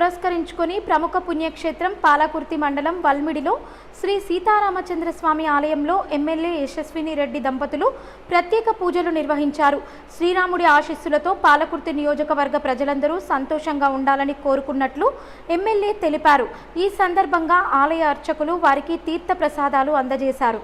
పురస్కరించుకొని ప్రముఖ పుణ్యక్షేత్రం పాలకుర్తి మండలం వల్మిడిలో శ్రీ సీతారామచంద్రస్వామి ఆలయంలో ఎమ్మెల్యే యశస్విని రెడ్డి దంపతులు ప్రత్యేక పూజలు నిర్వహించారు. శ్రీరాముడి ఆశీస్సులతో పాలకుర్తి నియోజకవర్గ ప్రజలందరూ సంతోషంగా ఉండాలని కోరుకున్నట్లు ఎమ్మెల్యే తెలిపారు. ఈ సందర్భంగా ఆలయ అర్చకులు వారికి తీర్థ ప్రసాదాలు అందజేశారు.